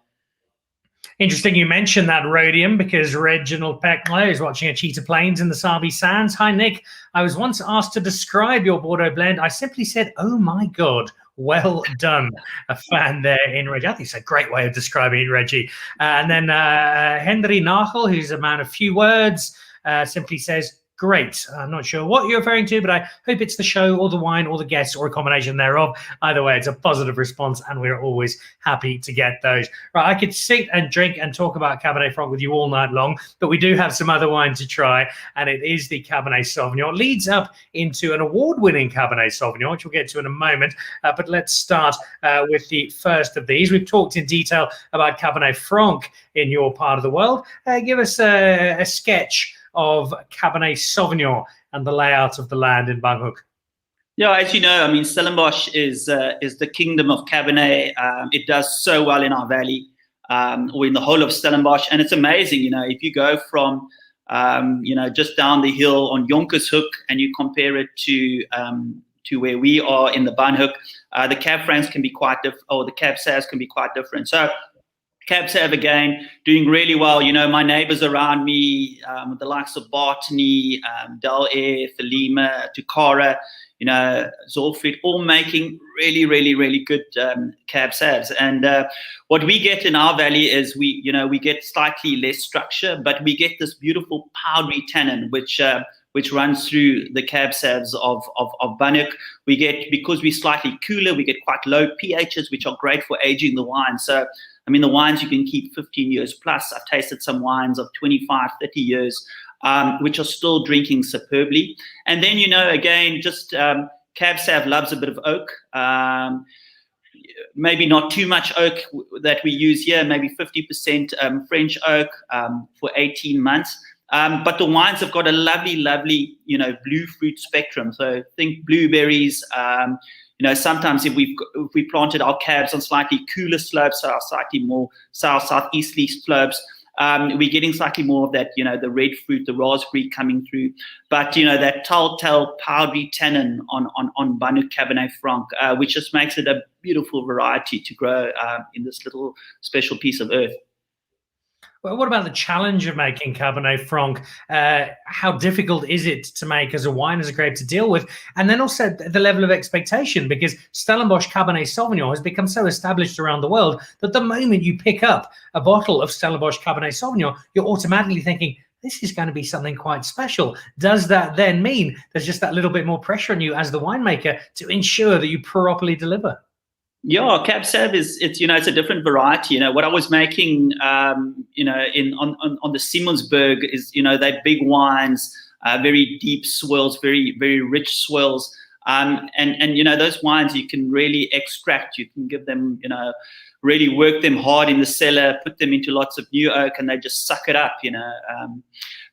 A: Interesting you mentioned that Rhodium, because Reginald Peckler is watching a Cheetah Plains in the Sabi Sands. Hi, Nic. I was once asked to describe your Bordeaux blend. I simply said, oh my God, Well done, a fan there in Reggie. I think it's a great way of describing it, Reggie. And then Henry Nagel, who's a man of few words, simply says, great. I'm not sure what you're referring to, but I hope it's the show or the wine or the guests or a combination thereof. Either way, it's a positive response, and we're always happy to get those. Right, I could sit and drink and talk about Cabernet Franc with you all night long, but we do have some other wine to try, and it is the Cabernet Sauvignon. It leads up into an award-winning Cabernet Sauvignon, which we'll get to in a moment, but let's start with the first of these. We've talked in detail about Cabernet Franc in your part of the world. Give us a sketch of Cabernet Sauvignon and the layout of the land in Banghoek.
D: Yeah, as you know, I mean, Stellenbosch is the kingdom of Cabernet. It does so well in our valley, or in the whole of Stellenbosch, and it's amazing. You know, if you go from just down the hill on Jonkershoek and you compare it to where we are in the Banghoek, the Cab Francs can be quite different, or the Cab Sauv can be quite different. So Cab Sauv again doing really well. You know, my neighbors around me, the likes of Bartony, Del Air, Thelema, Tukara, you know, Zorfried, all making really, really, really good Cab Sauvs. And what we get in our valley is we get slightly less structure, but we get this beautiful powdery tannin, which runs through the Cab Sauvs of Banghoek. We get, because we're slightly cooler, we get quite low pHs, which are great for aging the wine. So I mean, the wines you can keep 15 years plus. I've tasted some wines of 25, 30 years, which are still drinking superbly. And then, you know, again, just Cab Sauv loves a bit of oak. Maybe not too much oak that we use here, maybe 50% French oak for 18 months. But the wines have got a lovely, lovely, you know, blue fruit spectrum. So think blueberries. You know, sometimes if we planted our cabs on slightly cooler slopes, so slightly more southeasterly slopes, we're getting slightly more of that, you know, the red fruit, the raspberry coming through. But, you know, that telltale powdery tannin on Banghoek Cabernet Franc, which just makes it a beautiful variety to grow in this little special piece of earth.
A: Well, what about the challenge of making Cabernet Franc? How difficult is it to make as a wine, as a grape to deal with? And then also the level of expectation, because Stellenbosch Cabernet Sauvignon has become so established around the world that the moment you pick up a bottle of Stellenbosch Cabernet Sauvignon, you're automatically thinking, this is going to be something quite special. Does that then mean there's just that little bit more pressure on you as the winemaker to ensure that you properly deliver?
D: Yeah, Cab Sauv it's a different variety. You know, what I was making, on the Siemensberg is, you know, that big wines, very deep swirls, very, very rich swirls. And you know, those wines you can really extract. You can give them, you know, really work them hard in the cellar, put them into lots of new oak, and they just suck it up, you know.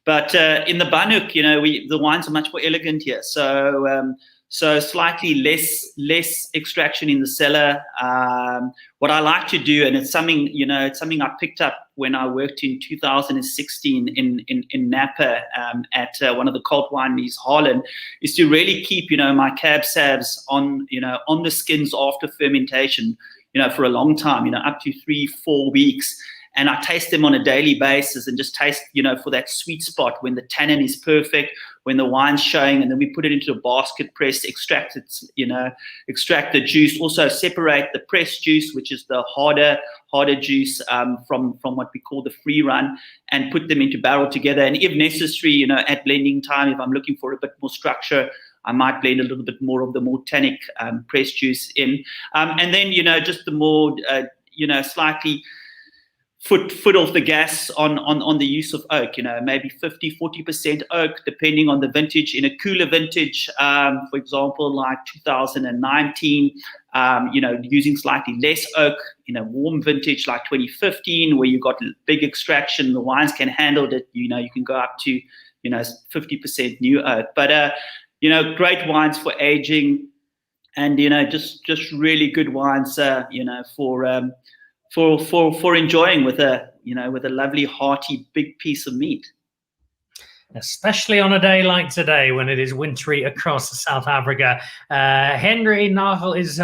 D: But in the Banghoek, you know, the wines are much more elegant here. So slightly less extraction in the cellar. What I like to do, and it's something I picked up when I worked in 2016 in Napa at one of the cult wineries, Harlan, is to really keep, you know, my Cab Sauvs on the skins after fermentation, you know, for a long time, you know, up to 3-4 weeks. And I taste them on a daily basis and just taste, you know, for that sweet spot when the tannin is perfect, when the wine's showing, and then we put it into a basket press, extract the juice, also separate the pressed juice, which is the harder juice from what we call the free run, and put them into barrel together. And if necessary, you know, at blending time, if I'm looking for a bit more structure, I might blend a little bit more of the more tannic pressed juice in. And then, you know, just the more, slightly foot off the gas on the use of oak, you know, maybe 50-40% oak, depending on the vintage. In a cooler vintage, for example, like 2019, you know, using slightly less oak. In a warm vintage like 2015, where you got big extraction, the wines can handle it, you know, you can go up to, you know, 50% new oak. But, you know, great wines for aging, and, you know, just really good wines, you know, for enjoying with a lovely hearty big piece of meat.
A: Especially on a day like today when it is wintry across South Africa. Henry Nagel is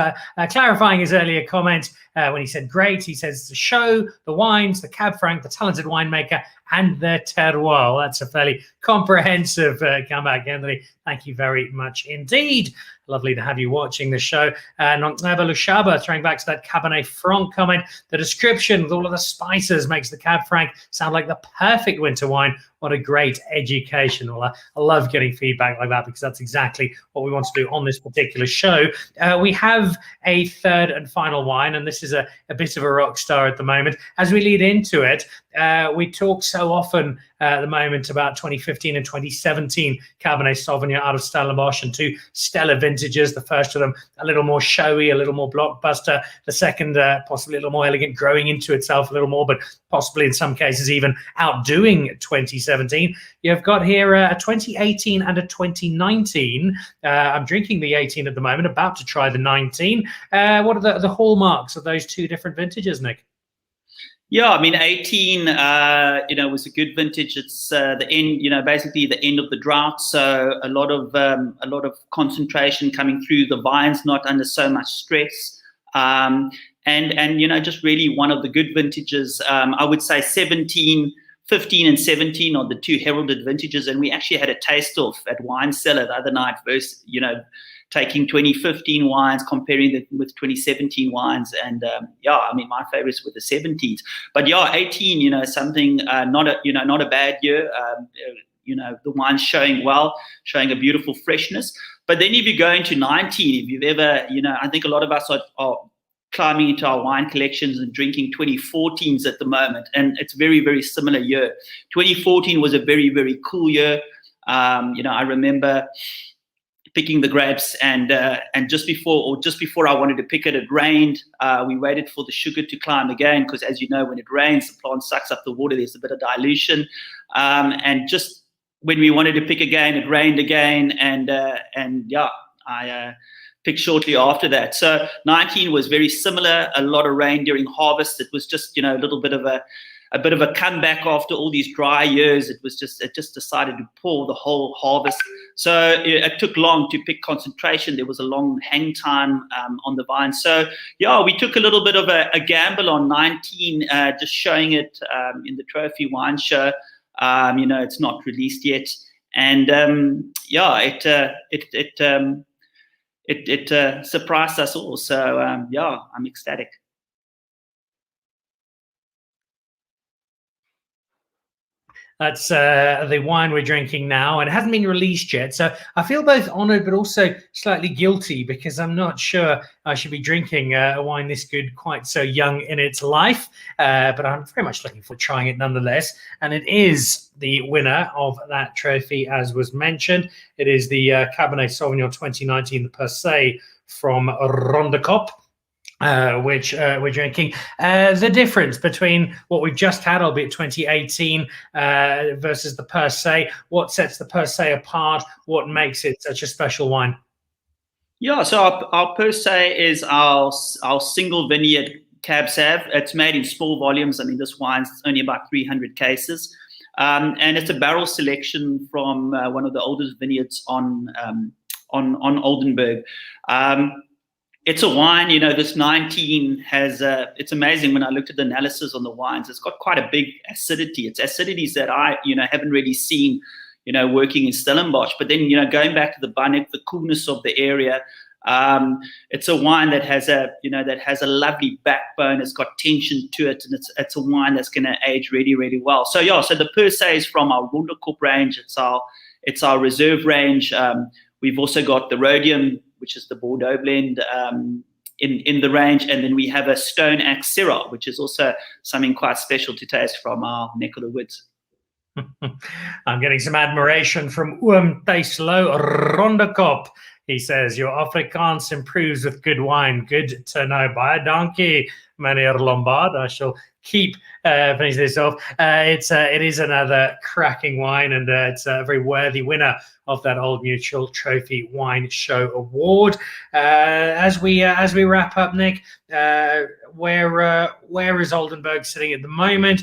A: clarifying his earlier comment when he said great. He says the show, the wines, the Cab Franc, the talented winemaker, and their terroir. Well, that's a fairly comprehensive comeback, Henry. Thank you very much indeed. Lovely to have you watching the show. Nontneva Lushaba throwing back to that Cabernet Franc comment. The description with all of the spices makes the Cab Franc sound like the perfect winter wine. What a great education. Well, I love getting feedback like that because that's exactly what we want to do on this particular show. We have a third and final wine, and this is a bit of a rock star at the moment. As we lead into it, we talk so often at the moment about 2015 and 2017 Cabernet Sauvignon out of Stellenbosch, and two stellar vintages. The first of them a little more showy, a little more blockbuster. The second possibly a little more elegant, growing into itself a little more, but possibly in some cases even outdoing 2017. You've got here a 2018 and a 2019. I'm drinking the 18 at the moment, about to try the 19. What are the hallmarks of those two different vintages, Nic?
D: Yeah, I mean, 18, was a good vintage. It's the end, basically the end of the drought. So a lot of concentration coming through the vines, not under so much stress. And just really one of the good vintages. I would say 15 and 17 are the two heralded vintages. And we actually had a taste off at Wine Cellar the other night versus, taking 2015 wines, comparing them with 2017 wines. And my favorites were the 70s. But 18, something, not a bad year. The wine's showing well, showing a beautiful freshness. But then if you go into 19, if you've ever, I think a lot of us are climbing into our wine collections and drinking 2014s at the moment. And it's a very, very similar year. 2014 was a very, very cool year. I remember picking the grapes, and just before I wanted to pick it, it rained. We waited for the sugar to climb again, because as you know, when it rains, the plant sucks up the water. There's a bit of dilution, and just when we wanted to pick again, it rained again, I picked shortly after that. So 19 was very similar. A lot of rain during harvest. It was just a little bit of a comeback after all these dry years. It just decided to pour the whole harvest. So it took long to pick concentration. There was a long hang time on the vine. So we took a little bit of a gamble on 19, just showing it in the trophy wine show. It's not released yet, and it surprised us all. So I'm ecstatic.
A: That's the wine we're drinking now, and it hasn't been released yet. So I feel both honored but also slightly guilty, because I'm not sure I should be drinking a wine this good quite so young in its life. But I'm very much looking forward to trying it nonetheless. And it is the winner of that trophy, as was mentioned. It is the Cabernet Sauvignon 2019, the Per Se from Rondekop. Which we're drinking. The difference between what we've just had, albeit 2018, versus the Per Se. What sets the Per Se apart? What makes it such a special wine?
D: Yeah, so our Per Se is our single vineyard Cab Sav. It's made in small volumes. I mean, this wine's only about 300 cases. And it's a barrel selection from one of the oldest vineyards on Oldenburg. It's a wine, this 19 has, it's amazing when I looked at the analysis on the wines, it's got quite a big acidity. It's acidities that I, haven't really seen, working in Stellenbosch. But then, going back to the Banghoek, the coolness of the area, it's a wine that has a lovely backbone. It's got tension to it, and it's a wine that's going to age really, really well. So so the Per Se is from our Rondekop range. It's our reserve range. We've also got the Rhodium, which is the Bordeaux blend in the range. And then we have a Stone Axe Syrah, which is also something quite special to taste from our neck of the woods.
A: I'm getting some admiration from Taislo Rondekop. He says, your Afrikaans improves with good wine. Good to know. Baie dankie, meneer Lombard. I shall keep finishing this off. It is another cracking wine, and it's a very worthy winner of that Old Mutual Trophy Wine Show Award. As we wrap up, Nic, where is Oldenburg sitting at the moment?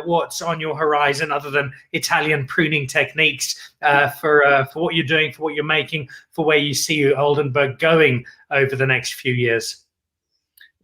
A: What's on your horizon other than Italian pruning techniques for what you're doing, for what you're making, for where you see Oldenburg going over the next few years?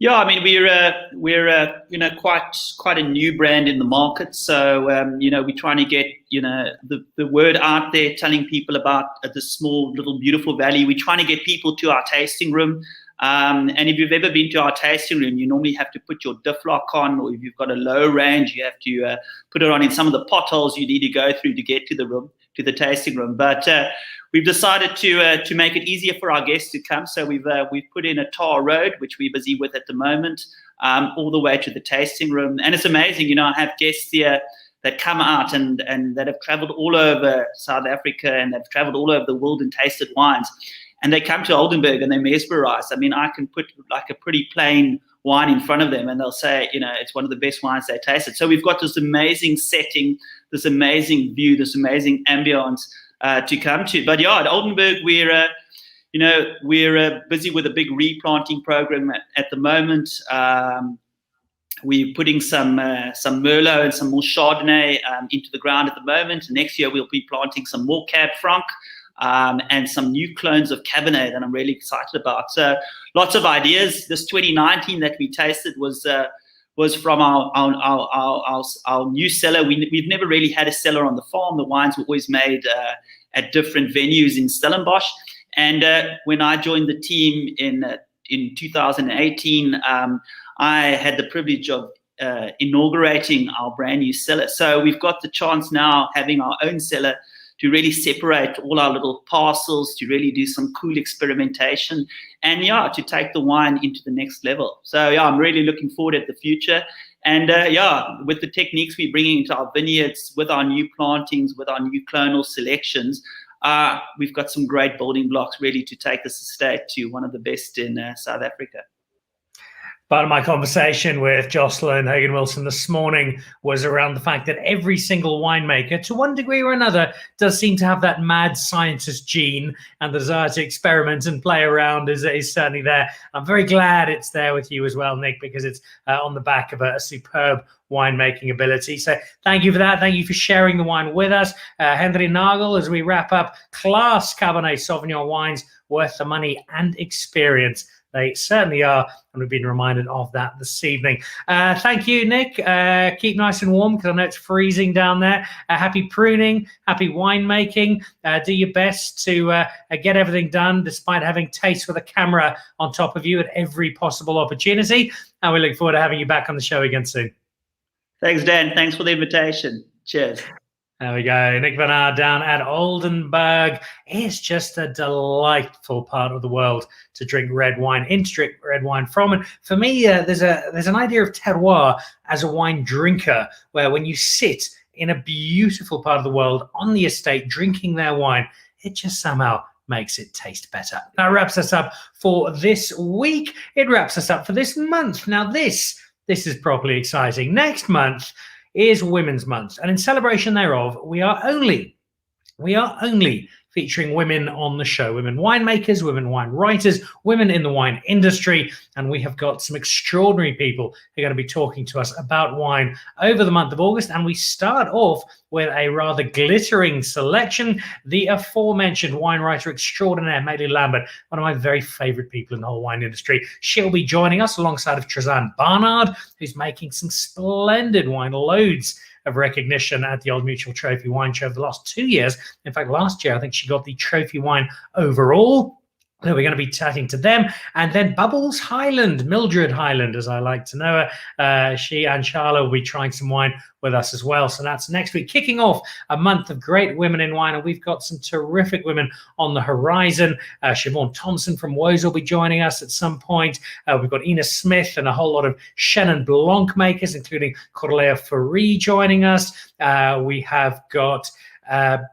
D: Yeah, I mean we're you know quite a new brand in the market, so you know we're trying to get the word out there, telling people about this small little beautiful valley. We're trying to get people to our tasting room, and if you've ever been to our tasting room, you normally have to put your diff lock on, or if you've got a low range, you have to put it on in some of the potholes you need to go through to get to the tasting room. But we've decided to make it easier for our guests to come. So we've put in a tar road, which we're busy with at the moment, all the way to the tasting room. And it's amazing, you know, I have guests here that come out and that have traveled all over South Africa and they've traveled all over the world and tasted wines. And they come to Oldenburg and they're mesmerized. I mean, I can put like a pretty plain wine in front of them and they'll say, you know, it's one of the best wines they tasted. So we've got this amazing setting, this amazing view, this amazing ambience to come to. But yeah, at Oldenburg, we're busy with a big replanting program at the moment. We're putting some Merlot and some more Chardonnay into the ground at the moment. Next year, we'll be planting some more Cab Franc and some new clones of Cabernet that I'm really excited about. So lots of ideas. This 2019 that we tasted was from our new cellar. We've never really had a cellar on the farm. The wines were always made at different venues in Stellenbosch. And when I joined the team in 2018, I had the privilege of inaugurating our brand new cellar. So we've got the chance now, having our own cellar, to really separate all our little parcels, to really do some cool experimentation, and yeah, to take the wine into the next level. So yeah, I'm really looking forward at the future. And yeah, with the techniques we're bringing into our vineyards, with our new plantings, with our new clonal selections, we've got some great building blocks really to take this estate to one of the best in South Africa.
A: Part of my conversation with Jocelyn Hagen-Wilson this morning was around the fact that every single winemaker, to one degree or another, does seem to have that mad scientist gene, and the desire to experiment and play around is certainly there. I'm very glad it's there with you as well, Nic, because it's on the back of a superb winemaking ability. So thank you for that. Thank you for sharing the wine with us. Henry Nagel, as we wrap up, class Cabernet Sauvignon wines worth the money and experience. They certainly are, and we've been reminded of that this evening. Thank you, Nic. Keep nice and warm, because I know it's freezing down there. Happy pruning, happy winemaking. Do your best to get everything done, despite having taste with a camera on top of you at every possible opportunity. And we look forward to having you back on the show again soon.
D: Thanks, Dan. Thanks for the invitation. Cheers.
A: There we go. Nic van Aarde down at Oldenburg. It's just a delightful part of the world to drink red wine, to drink red wine from. And for me, there's an idea of terroir as a wine drinker, where when you sit in a beautiful part of the world on the estate drinking their wine, it just somehow makes it taste better. That wraps us up for this week. It wraps us up for this month. Now, this is properly exciting. Next month is Women's Month, and in celebration thereof, we are only featuring women on the show, women winemakers, women wine writers, women in the wine industry, and we have got some extraordinary people who are going to be talking to us about wine over the month of August. And we start off with a rather glittering selection, the aforementioned wine writer extraordinaire, Maylee Lambert, one of my very favorite people in the whole wine industry. She'll be joining us alongside of Trizanne Barnard, who's making some splendid wine, loads of recognition at the Old Mutual Trophy Wine Show over the last 2 years. In fact, last year, I think she got the trophy wine overall. So we're going to be chatting to them. And then Bubbles Highland, Mildred Highland, as I like to know her. She and Charlotte will be trying some wine with us as well. So that's next week, kicking off a month of great women in wine. And we've got some terrific women on the horizon. Siobhan Thompson from Woes will be joining us at some point. We've got Ina Smith and a whole lot of Chenin Blanc makers, including Cordelia Ferry joining us. We have got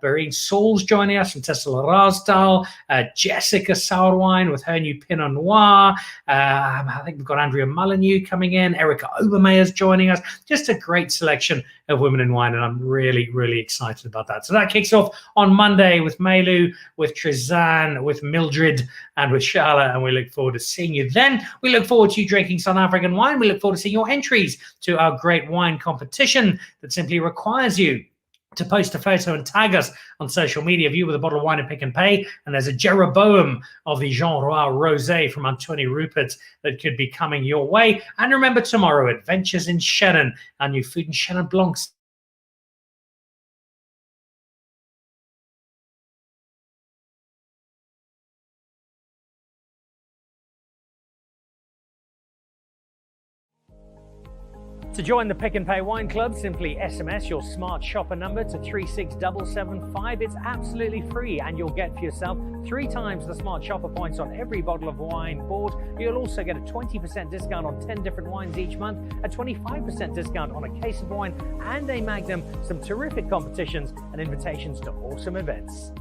A: Barine Sauls joining us from Tessel Rasdal, Jessica Sourwine with her new Pinot Noir. I think we've got Andrea Molyneux coming in, Erica Obermeyer's joining us. Just a great selection of women in wine, and I'm really, really excited about that. So that kicks off on Monday with Maylu, with Trizanne, with Mildred, and with Charlotte, and we look forward to seeing you then. We look forward to you drinking South African wine. We look forward to seeing your entries to our great wine competition that simply requires you to post a photo and tag us on social media of you with a bottle of wine and Pick and Pay. And there's a Jeroboam of the Jean Roy Rosé from Anthony Rupert that could be coming your way. And remember, tomorrow, Adventures in Chenin, our new food and Chenin Blancs. To join the Pick and Pay Wine Club, simply SMS your smart shopper number to 36775. It's absolutely free, and you'll get for yourself 3 times the smart shopper points on every bottle of wine bought. You'll also get a 20% discount on 10 different wines each month, a 25% discount on a case of wine, and a Magnum, some terrific competitions and invitations to awesome events.